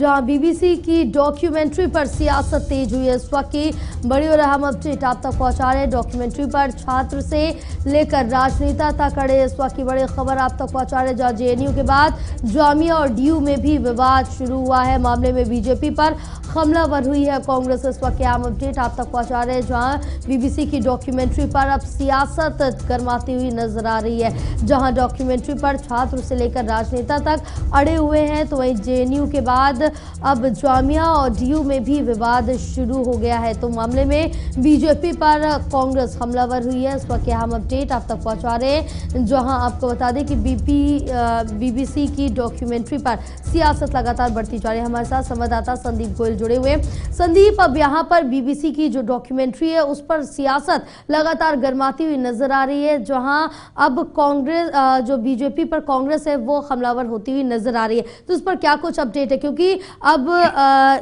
जहां बीबीसी की डॉक्यूमेंट्री पर सियासत तेज हुई है। इस वक्त की बड़ी और अहम अपडेट आप तक पहुंचा रहे हैं। डॉक्यूमेंट्री पर छात्र से लेकर राजनेता तक अड़े इस वक्त की बड़ी खबर आप तक पहुंचा रहे हैं, जहां जेएनयू के बाद जामिया और डीयू में भी विवाद शुरू हुआ है। मामले में बीजेपी पर हमलावर हुई है कांग्रेस। इस वक्त की अहम अपडेट आप तक पहुंचा रहे हैं, जहां बीबीसी की डॉक्यूमेंट्री पर अब सियासत गरमाती हुई नजर आ रही है। जहां डॉक्यूमेंट्री पर छात्र से लेकर राजनेता तक अड़े हुए हैं, तो वहीं जेएनयू के बाद अब जामिया और डीयू में भी विवाद शुरू हो गया है। तो मामले में बीजेपी पर कांग्रेस हमलावर हुई है। इस वक्त की अहम अपडेट आप तक पहुंचा रहे हैं, जहां आपको बता दें कि बीबीसी की डॉक्यूमेंट्री पर सियासत लगातार बढ़ती जा रही है। हमारे साथ संवाददाता संदीप गोयल जुड़े हुए। संदीप, अब यहाँ पर बीबीसी की जो डॉक्यूमेंट्री है उस पर सियासत लगातार गरमाती हुई नजर आ रही है, जहां अब कांग्रेस जो बीजेपी पर कांग्रेस है वो हमलावर होती हुई नजर आ रही है। तो इस पर क्या कुछ अपडेट है, क्योंकि अब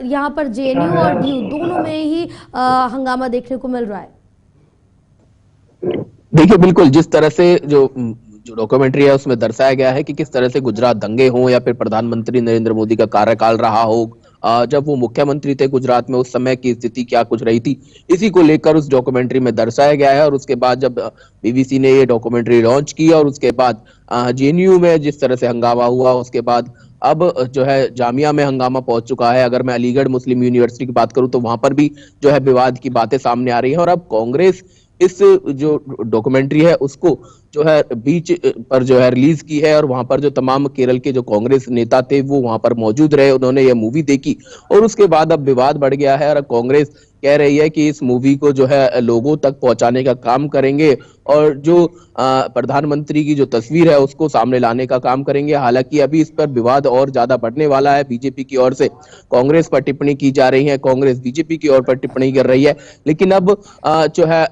यहाँ पर जेएनयू और डीयू दोनों में ही हंगामा देखने को मिल रहा है। देखिए, बिल्कुल जिस तरह से जो डॉक्यूमेंट्री है उसमें दर्शाया गया है कि किस तरह से गुजरात दंगे हों या फिर प्रधानमंत्री नरेंद्र मोदी का कार्यकाल रहा हो, जब वो मुख्यमंत्री थे गुजरात में, उस समय की स्थिति क्या कुछ रही थी, इसी को लेकर उस डॉक्यूमेंट्री में दर्शाया गया है। और उसके बाद जब बीबीसी ने ये डॉक्यूमेंट्री लॉन्च की और उसके बाद जेएनयू में जिस तरह से हंगामा हुआ, उसके बाद अब जो है जामिया में हंगामा पहुंच चुका है। अगर मैं अलीगढ़ मुस्लिम यूनिवर्सिटी की बात करूं तो वहां पर भी जो है विवाद की बातें सामने आ रही है। और अब कांग्रेस इस जो डॉक्यूमेंट्री है उसको जो है बीच पर जो है रिलीज की है, और वहां पर जो तमाम केरल के जो कांग्रेस नेता थे वो वहां पर मौजूद रहे, उन्होंने ये मूवी देखी और उसके बाद अब विवाद बढ़ गया है। और कांग्रेस कह रही है कि इस मूवी को जो है लोगों तक पहुंचाने का काम करेंगे और जो प्रधानमंत्री की जो तस्वीर है उसको सामने लाने का काम करेंगे। हालांकि अभी इस पर विवाद और ज्यादा बढ़ने वाला है। बीजेपी की ओर से कांग्रेस पर टिप्पणी की जा रही है, कांग्रेस बीजेपी की ओर पर टिप्पणी कर रही है, लेकिन अब जो है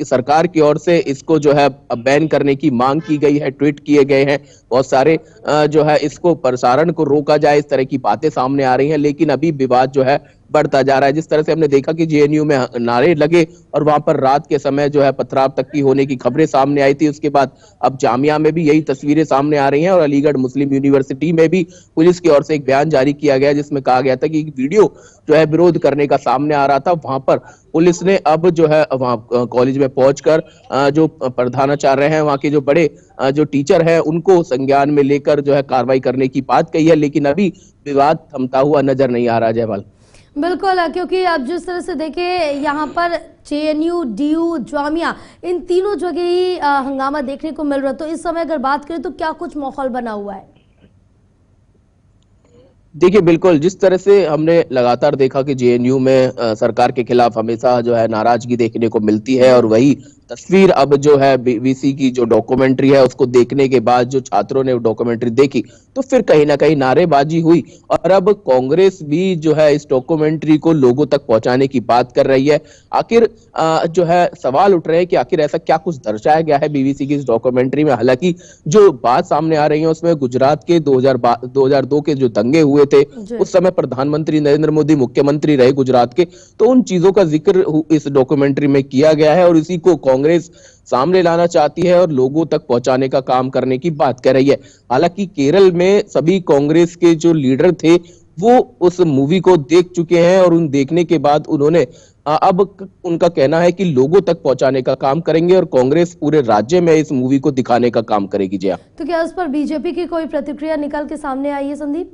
सरकार की ओर से इसको जो है बैन करने की मांग की गई है, ट्वीट किए गए हैं बहुत सारे, जो है इसको प्रसारण को रोका जाए, इस तरह की बातें सामने आ रही हैं। लेकिन अभी विवाद जो है बढ़ता जा रहा है। जिस तरह से हमने देखा कि जेएनयू में नारे लगे और वहां पर रात के समय जो है पथराव तक की होने की खबरें सामने आई थी, उसके बाद अब जामिया में भी यही तस्वीरें सामने आ रही हैं। और अलीगढ़ मुस्लिम यूनिवर्सिटी में भी पुलिस की ओर से एक बयान जारी किया गया जिसमें कहा गया था कि एक वीडियो जो है विरोध करने का सामने आ रहा था, वहां पर पुलिस ने अब जो है वहां कॉलेज में पहुंचकर जो प्रधानाचार्य हैं, वहां के जो बड़े जो टीचर हैं, उनको संज्ञान में लेकर जो है कार्रवाई करने की बात कही है। लेकिन अभी विवाद थमता हुआ नजर नहीं आ रहा। जयपाल, बिल्कुल, क्योंकि अब जिस तरह से देखें यहाँ पर जेएनयू, डीयू, जामिया, इन तीनों जगह ही हंगामा देखने को मिल रहा है। तो इस समय अगर बात करें तो क्या कुछ माहौल बना हुआ है? देखिए, बिल्कुल जिस तरह से हमने लगातार देखा कि जेएनयू में सरकार के खिलाफ हमेशा जो है नाराजगी देखने को मिलती है, और वही तस्वीर अब जो है बीबीसी की जो डॉक्यूमेंट्री है उसको देखने के बाद जो छात्रों ने डॉक्यूमेंट्री देखी तो फिर कहीं ना कहीं नारेबाजी हुई। और अब कांग्रेस भी जो है इस डॉक्यूमेंट्री को लोगों तक पहुंचाने की बात कर रही है। आखिर जो है सवाल उठ रहे हैं कि आखिर ऐसा क्या कुछ दर्शाया गया है बीबीसी की इस डॉक्यूमेंट्री में। हालांकि जो बात सामने आ रही है उसमें गुजरात के 2002 के जो दंगे हुए थे, उस समय प्रधानमंत्री नरेंद्र मोदी मुख्यमंत्री रहे गुजरात के, तो उन चीजों का जिक्र इस डॉक्यूमेंट्री में किया गया है और इसी को कांग्रेस सामने लाना चाहती है और लोगों तक पहुंचाने का काम करने की बात कर रही है। हालांकि केरल में सभी कांग्रेस के जो लीडर थे वो उस मूवी को देख चुके हैं और उन देखने के बाद उन्होंने अब उनका कहना है कि लोगों तक पहुंचाने का काम करेंगे और कांग्रेस पूरे राज्य में इस मूवी को दिखाने का काम करेगी। जी, तो क्या इस पर बीजेपी की कोई प्रतिक्रिया निकल के सामने आई है, संदीप?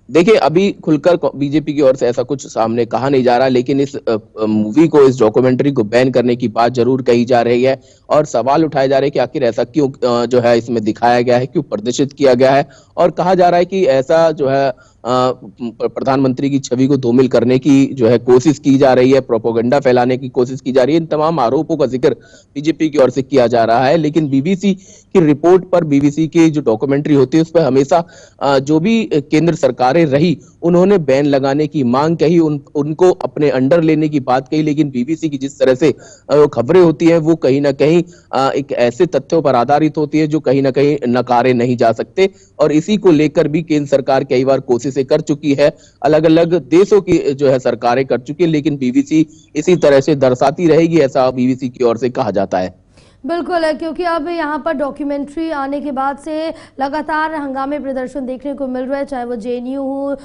देखिए, अभी खुलकर बीजेपी की ओर से ऐसा कुछ सामने कहा नहीं जा रहा, लेकिन इस मूवी को, इस डॉक्यूमेंट्री को बैन करने की बात जरूर कही जा रही है और सवाल उठाए जा रहे हैं कि आखिर ऐसा क्यों जो है इसमें दिखाया गया है, क्यों प्रदर्शित किया गया है। और कहा जा रहा है कि ऐसा जो है प्रधानमंत्री की छवि को धूमिल करने की जो है कोशिश की जा रही है, प्रोपेगेंडा फैलाने की कोशिश की जा रही है। इन तमाम आरोपों का जिक्र बीजेपी की ओर से किया जा रहा है, लेकिन बीबीसी की रिपोर्ट पर, बीबीसी की जो डॉक्यूमेंट्री होती है उस पर हमेशा जो भी केंद्र सरकारें रही उन्होंने बैन लगाने की मांग कही, उनको अपने अंडर लेने की बात कही। लेकिन बीबीसी की जिस तरह से खबरें होती हैं वो कहीं ना कहीं एक ऐसे तथ्यों पर आधारित होती है जो कहीं ना कहीं नकारे नहीं जा सकते, और इसी को लेकर भी केंद्र सरकार कई बार कोशिशें कर चुकी है, अलग अलग देशों की जो है सरकारें कर चुकी है, लेकिन बीबीसी इसी तरह से दर्शाती रहेगी, ऐसा बीबीसी की ओर से कहा जाता है। बिल्कुल है, क्योंकि अब यहाँ पर डॉक्यूमेंट्री आने के बाद से लगातार हंगामे प्रदर्शन देखने को मिल रहे हैं, चाहे वो जेएनयू हो,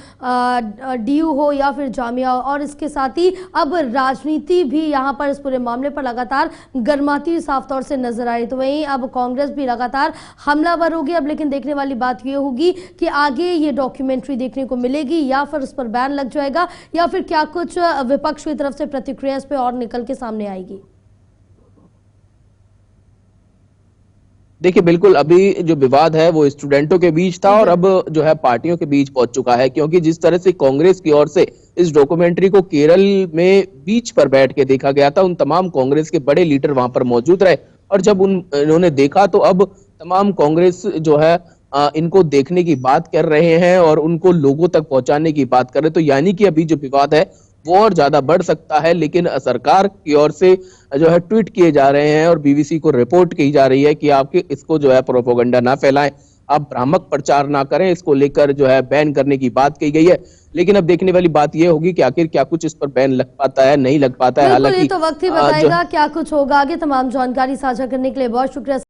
डीयू हो या फिर जामिया हो। और इसके साथ ही अब राजनीति भी यहाँ पर इस पूरे मामले पर लगातार गर्माती हुई साफ तौर से नजर आ रही। तो वहीं अब कांग्रेस भी लगातार हमलावर होगी। अब लेकिन देखने वाली बात ये होगी कि आगे ये डॉक्यूमेंट्री देखने को मिलेगी या फिर उस पर बैन लग जाएगा, या फिर क्या कुछ विपक्ष की तरफ से प्रतिक्रिया इस पर और निकल के सामने आएगी। देखिए, बिल्कुल अभी जो विवाद है वो स्टूडेंटों के बीच था और अब जो है पार्टियों के बीच पहुंच चुका है, क्योंकि जिस तरह से कांग्रेस की ओर से इस डॉक्यूमेंट्री को केरल में बीच पर बैठ के देखा गया था, उन तमाम कांग्रेस के बड़े लीडर वहां पर मौजूद रहे और जब इन्होंने देखा तो अब तमाम कांग्रेस जो है इनको देखने की बात कर रहे हैं और उनको लोगों तक पहुंचाने की बात कर रहे हैं। तो यानी कि अभी जो विवाद है वो और ज्यादा बढ़ सकता है, लेकिन सरकार की ओर से जो है ट्वीट किए जा रहे हैं और बीबीसी को रिपोर्ट की जा रही है कि आप इसको जो है प्रोपेगेंडा ना फैलाएं, आप भ्रामक प्रचार ना करें, इसको लेकर जो है बैन करने की बात कही गई है। लेकिन अब देखने वाली बात यह होगी कि आखिर क्या कुछ इस पर बैन लग पाता है, नहीं लग पाता है। हालांकि तो वक्त ही बताएगा क्या कुछ होगा आगे। तमाम जानकारी साझा करने के लिए बहुत शुक्रिया।